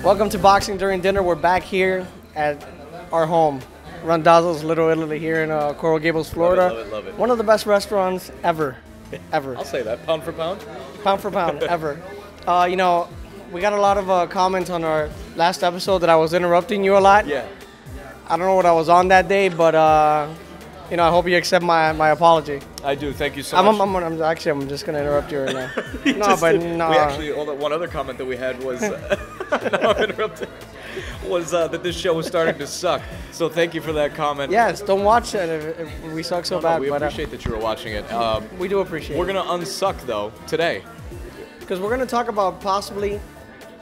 Welcome to Boxing During Dinner. We're back here at our home, RANDAZZO'S, Little Italy, here in Coral Gables, Florida. Love it, love it. One of the best restaurants ever. I'll say that. Pound for pound? Pound for pound, ever. You know, we got a lot of comments on our last episode that I was interrupting you a lot. Yeah. I don't know what I was on that day, but you know, I hope you accept my apology. I do. Thank you so much. I'm just gonna interrupt you right now. No. We actually, one other comment that we had was, now I'm interrupted, was that this show was starting to suck. So thank you for that comment. Yes, don't watch it if we suck so bad. We appreciate that you were watching it. We do appreciate it. We're gonna unsuck though today, because we're gonna talk about possibly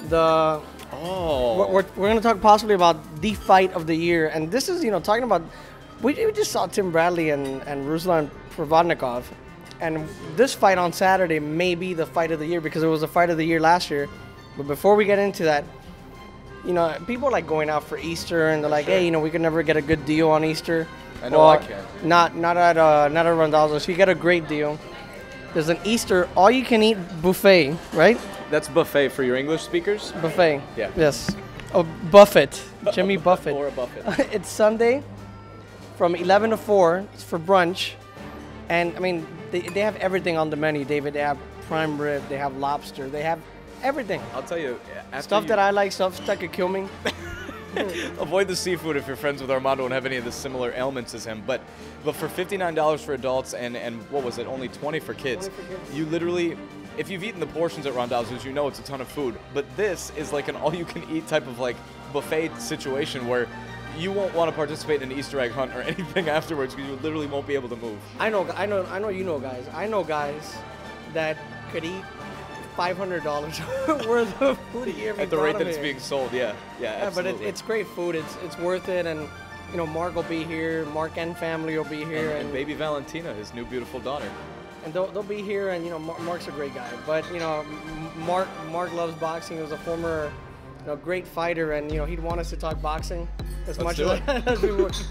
the. Oh. We're gonna talk possibly about the fight of the year, and this is talking about. We just saw Tim Bradley and Ruslan Provodnikov, and this fight on Saturday may be the fight of the year because it was the fight of the year last year. But before we get into that, people are like going out for Easter and they're like, hey, we could never get a good deal on Easter. I know I can. Not at RANDAZZO'S. You get a great deal. There's an Easter all-you-can-eat buffet, right? That's buffet for your English speakers? Buffet. Yeah. Yes. Oh, Buffett. Jimmy Buffett. Or a buffet. It's Sunday from 11 to 4. It's for brunch. And, I mean, they have everything on the menu, David. They have prime rib. They have lobster. They have everything. I'll tell you. Stuff that I like, stuff that could kill me. Avoid the seafood if you're friends with Armando and have any of the similar ailments as him. But for $59 for adults and what was it, only $20 for kids, you literally, if you've eaten the portions at RANDAZZO'S, you know it's a ton of food. But this is like an all-you-can-eat type of like buffet situation where you won't want to participate in an Easter egg hunt or anything afterwards because you literally won't be able to move. I know you know guys. I know guys that could eat $500 worth of food here at the rate that it's being sold. Yeah, absolutely. But it's great food. It's worth it, and Mark will be here. Mark and family will be here, and baby Valentina, his new beautiful daughter. And they'll be here, and Mark's a great guy. But Mark loves boxing. He was a former great fighter, and he'd want us to talk boxing as much as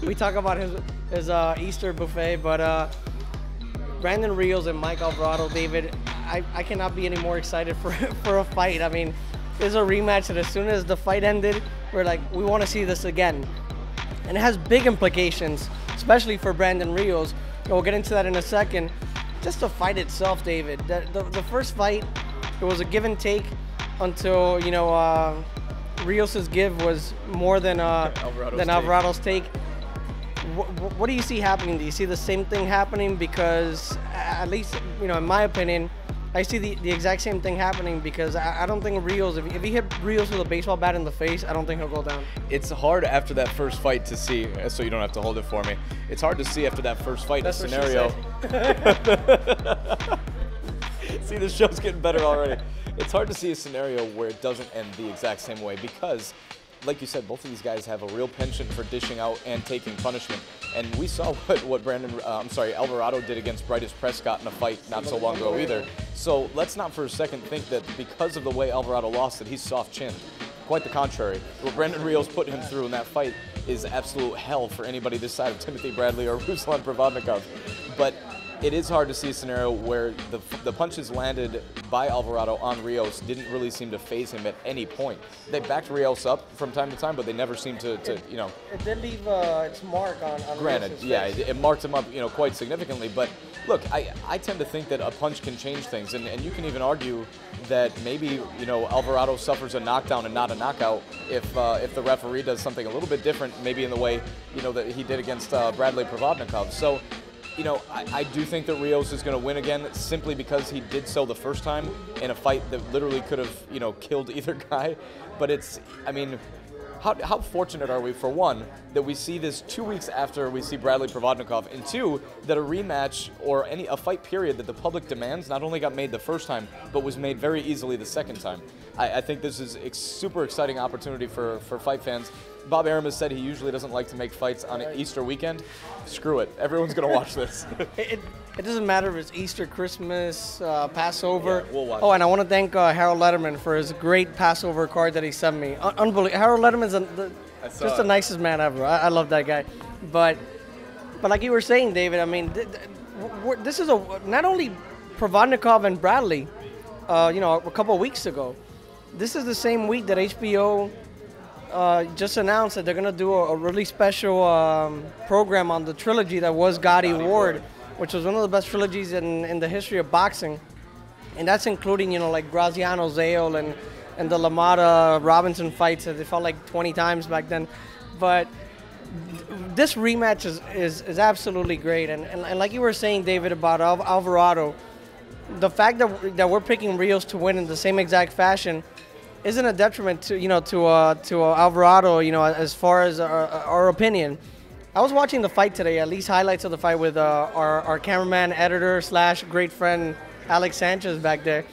we talk about his Easter buffet. But Brandon Rios and Mike Alvarado, David, I cannot be any more excited for a fight. I mean, there's a rematch, and as soon as the fight ended, we're like, we want to see this again. And it has big implications, especially for Brandon Rios. We'll get into that in a second. Just the fight itself, David. The first fight, it was a give and take until, Rios's give was more than Alvarado's take. What do you see happening? Do you see the same thing happening? Because at least, in my opinion, I see the exact same thing happening because I don't think Rios, if he hit Rios with a baseball bat in the face, I don't think he'll go down. It's hard after that first fight to see, so you don't have to hold it for me. It's hard to see after that first fight a scenario. See, the show's getting better already. It's hard to see a scenario where it doesn't end the exact same way because, like you said, both of these guys have a real penchant for dishing out and taking punishment. And we saw what Alvarado did against Brytis Prescott in a fight not so long ago either. So let's not for a second think that because of the way Alvarado lost that he's soft-chinned. Quite the contrary. What Brandon Rios put him through in that fight is absolute hell for anybody this side of Timothy Bradley or Ruslan Provodnikov. But it is hard to see a scenario where the punches landed by Alvarado on Rios didn't really seem to faze him at any point. They backed Rios up from time to time, but they never seemed to It did leave its mark on granted, Rios' yeah, face. it marked him up, quite significantly. But look, I tend to think that a punch can change things, and you can even argue that maybe Alvarado suffers a knockdown and not a knockout if the referee does something a little bit different, maybe in the way that he did against Bradley Provodnikov. So. I do think that Rios is going to win again simply because he did so the first time in a fight that literally could have, killed either guy. But how fortunate are we, for one, that we see this 2 weeks after we see Bradley Provodnikov, and two, that a rematch or a fight period that the public demands not only got made the first time, but was made very easily the second time. I think this is a super exciting opportunity for fight fans. Bob Arum has said he usually doesn't like to make fights on an Easter weekend. Screw it. Everyone's going to watch this. It doesn't matter if it's Easter, Christmas, Passover. Yeah, we'll watch and I want to thank Harold Letterman for his great Passover card that he sent me. Unbelievable. Harold Letterman's just the nicest man ever. I love that guy. But like you were saying, David, I mean, this is not only Provodnikov and Bradley, a couple of weeks ago. this is the same week that HBO just announced that they're going to do a really special program on the trilogy that was Gotti Ward, which was one of the best trilogies in the history of boxing. And that's including, like Graziano Zale and the LaMotta Robinson fights that they fought like 20 times back then. But this rematch is absolutely great. And like you were saying, David, about Alvarado, the fact that we're picking Rios to win in the same exact fashion isn't a detriment to Alvarado, as far as our opinion. I was watching the fight today, at least highlights of the fight with our cameraman, editor / great friend Alex Sanchez back there,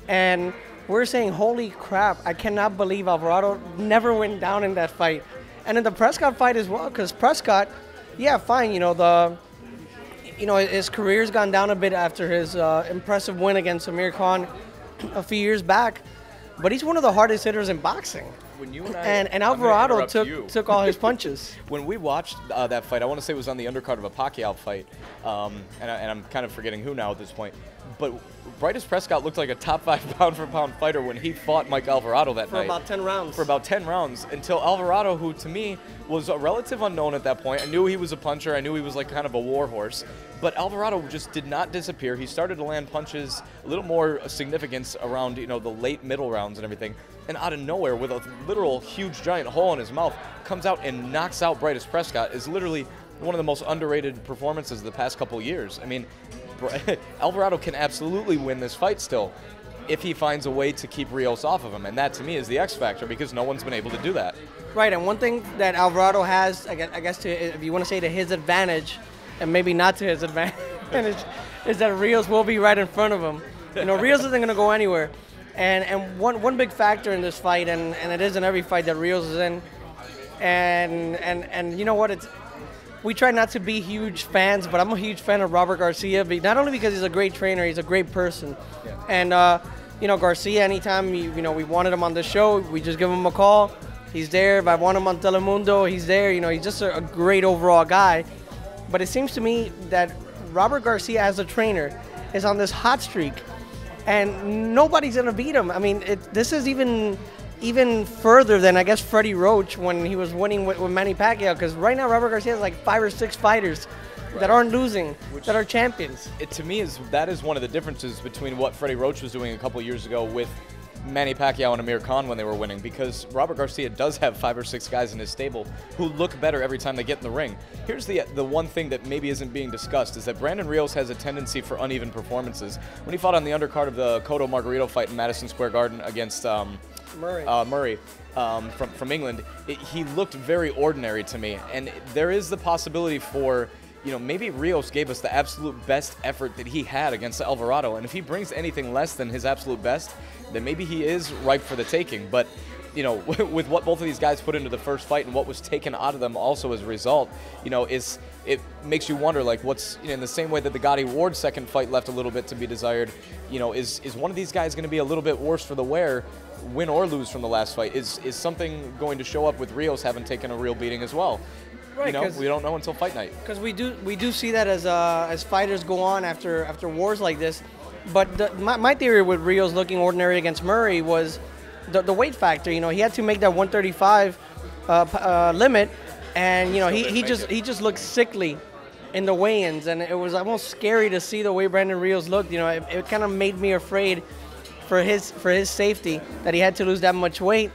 and we're saying, holy crap, I cannot believe Alvarado never went down in that fight. And in the Prescott fight as well, because Prescott, yeah, fine, his career's gone down a bit after his impressive win against Amir Khan a few years back, but he's one of the hardest hitters in boxing. When you and Alvarado took all his punches. When we watched that fight, I want to say it was on the undercard of a Pacquiao fight, and I'm kind of forgetting who now at this point. But Britus Prescott looked like a top 5 pound-for-pound fighter when he fought Mike Alvarado that night. For about 10 rounds. For about 10 rounds, until Alvarado, who to me was a relative unknown at that point. I knew he was a puncher. I knew he was like kind of a war horse. But Alvarado just did not disappear. He started to land punches a little more significance around, the late middle rounds and everything. And out of nowhere, with a literal huge giant hole in his mouth, comes out and knocks out Britus Prescott. Is literally one of the most underrated performances of the past couple years. I mean, Alvarado can absolutely win this fight still if he finds a way to keep Rios off of him. And that, to me, is the X factor, because no one's been able to do that. Right, and one thing that Alvarado has, I guess if you want to say to his advantage, and maybe not to his advantage, is that Rios will be right in front of him. Rios isn't going to go anywhere. And one big factor in this fight, and it is in every fight that Rios is in, and you know what, we try not to be huge fans, but I'm a huge fan of Robert Garcia, not only because he's a great trainer, he's a great person. Yeah. And Garcia, anytime we wanted him on the show, we just give him a call. He's there. If I want him on Telemundo, he's there. He's just a great overall guy. But it seems to me that Robert Garcia, as a trainer, is on this hot streak, and nobody's gonna beat him. I mean, this is even further than, I guess, Freddie Roach when he was winning with Manny Pacquiao, because right now Robert Garcia has like 5 or 6 fighters that aren't losing, that are champions. To me, that is one of the differences between what Freddie Roach was doing a couple years ago with Manny Pacquiao and Amir Khan when they were winning, because Robert Garcia does have 5 or 6 guys in his stable who look better every time they get in the ring. Here's the one thing that maybe isn't being discussed, is that Brandon Rios has a tendency for uneven performances. When he fought on the undercard of the Cotto Margarito fight in Madison Square Garden against Murray from England, he looked very ordinary to me, and there is the possibility for, maybe Rios gave us the absolute best effort that he had against Alvarado, and if he brings anything less than his absolute best, then maybe he is ripe for the taking. But with what both of these guys put into the first fight and what was taken out of them also as a result, it makes you wonder, like, what's, in the same way that the Gotti Ward second fight left a little bit to be desired, is one of these guys going to be a little bit worse for the wear, win or lose from the last fight? Is something going to show up with Rios having taken a real beating as well? Right, we don't know until fight night. Because we do see that as fighters go on after wars like this. But my theory with Rios looking ordinary against Murray was the weight factor. He had to make that 135 limit, and he just looked sickly in the weigh-ins, and it was almost scary to see the way Brandon Rios looked. It kind of made me afraid for his safety that he had to lose that much weight.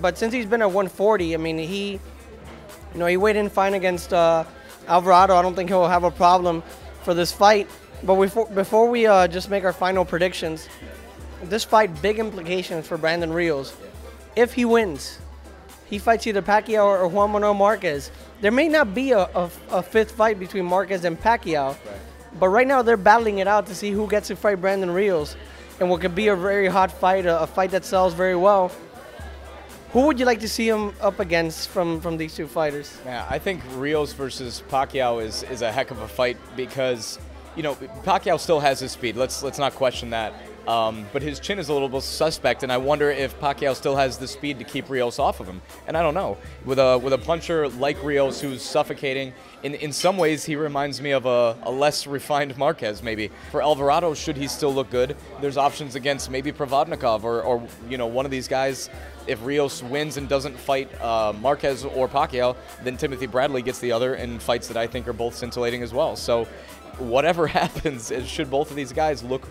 But since he's been at 140, I mean, he weighed in fine against Alvarado. I don't think he'll have a problem for this fight. But before we just make our final predictions, this fight, big implications for Brandon Rios. If he wins, he fights either Pacquiao or Juan Manuel Marquez. There may not be a fifth fight between Marquez and Pacquiao, but right now they're battling it out to see who gets to fight Brandon Rios, and what could be a very hot fight, a fight that sells very well. Who would you like to see him up against from these two fighters? Yeah, I think Rios versus Pacquiao is a heck of a fight, because Pacquiao still has his speed. Let's not question that. But his chin is a little bit suspect, and I wonder if Pacquiao still has the speed to keep Rios off of him. And I don't know. With a puncher like Rios who's suffocating, in some ways he reminds me of a less refined Marquez maybe. For Alvarado, should he still look good, there's options against maybe Provodnikov or you know, one of these guys. If Rios wins and doesn't fight Marquez or Pacquiao, then Timothy Bradley gets the other in fights that I think are both scintillating as well. So whatever happens, should both of these guys look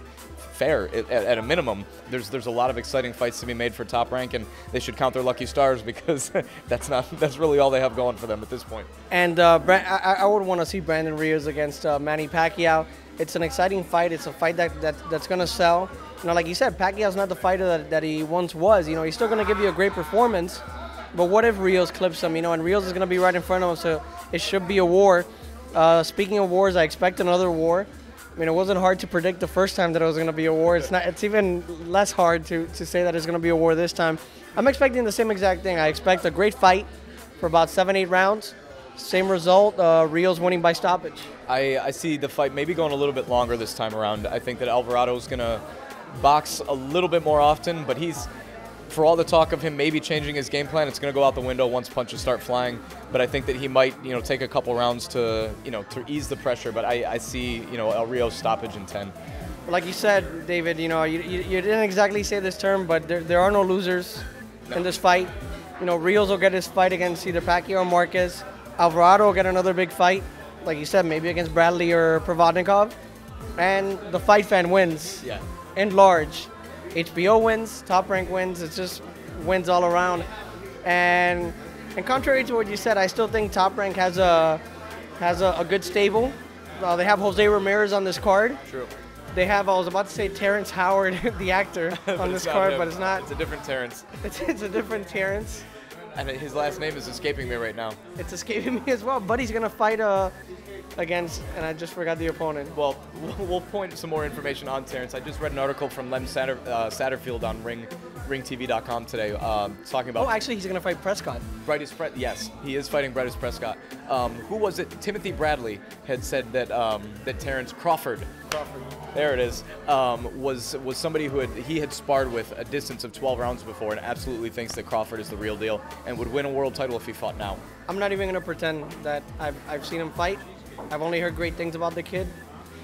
fair at a minimum, there's a lot of exciting fights to be made for Top Rank, and they should count their lucky stars because that's really all they have going for them at this point. And I would want to see Brandon Rios against Manny Pacquiao. It's an exciting fight. It's a fight that's going to sell. You know, like you said, Pacquiao's not the fighter that he once was. You know, he's still going to give you a great performance. But what if Rios clips him? You know, and Rios is going to be right in front of him, so it should be a war. Speaking of wars, I expect another war. I mean, it wasn't hard to predict the first time that it was going to be a war. It's even less hard to say that it's going to be a war this time. I'm expecting the same exact thing. I expect a great fight for about 7-8 rounds. Same result, Rios winning by stoppage. I see the fight maybe going a little bit longer this time around. I think that Alvarado's going to box a little bit more often, but for all the talk of him maybe changing his game plan, it's going to go out the window once punches start flying. But I think that he might, you know, take a couple rounds to ease the pressure. But I see, you know, El Rios stoppage in 10. Like you said, David, you know, you didn't exactly say this term, but there are no losers in this fight. You know, Rios will get his fight against either Pacquiao or Marquez. Alvarado will get another big fight, like you said, maybe against Bradley or Provodnikov. And the fight fan wins. Yeah. In large. HBO wins, Top Rank wins, it's just wins all around. And contrary to what you said, I still think Top Rank has a good stable. They have Jose Ramirez on this card. True. They have, I was about to say Terrence Howard, the actor, on this card, but it's not. It's a different Terrence. It's a different Terrence. And his last name is escaping me right now. It's escaping me as well, but he's going to fight against, and I just forgot the opponent. Well, we'll point some more information on Terrence. I just read an article from Lem Satterfield on ringtv.com today talking about... Oh, actually, he's going to fight Prescott. Yes, he is fighting Brytus Prescott. Who was it? Timothy Bradley had said that that Terrence Crawford. There it is. Was somebody who he had sparred with a distance of 12 rounds before, and absolutely thinks that Crawford is the real deal and would win a world title if he fought now. I'm not even going to pretend that I've seen him fight. I've only heard great things about the kid,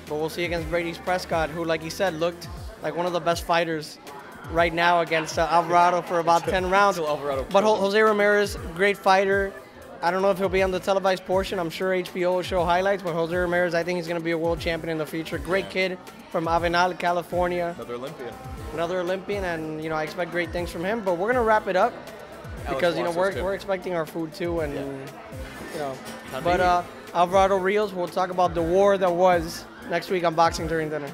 but we'll see against Brytus Prescott, who, like he said, looked like one of the best fighters right now against Alvarado for about 10 rounds. But Jose Ramirez, great fighter. I don't know if he'll be on the televised portion. I'm sure HBO will show highlights, but Jose Ramirez, I think he's going to be a world champion in the future. Great kid from Avenal, California. Another Olympian, and, you know, I expect great things from him. But we're going to wrap it up because, you know, we're expecting our food too, and, you know. But Alvarado Rios, we'll talk about the war that was next week on Boxing During Dinner.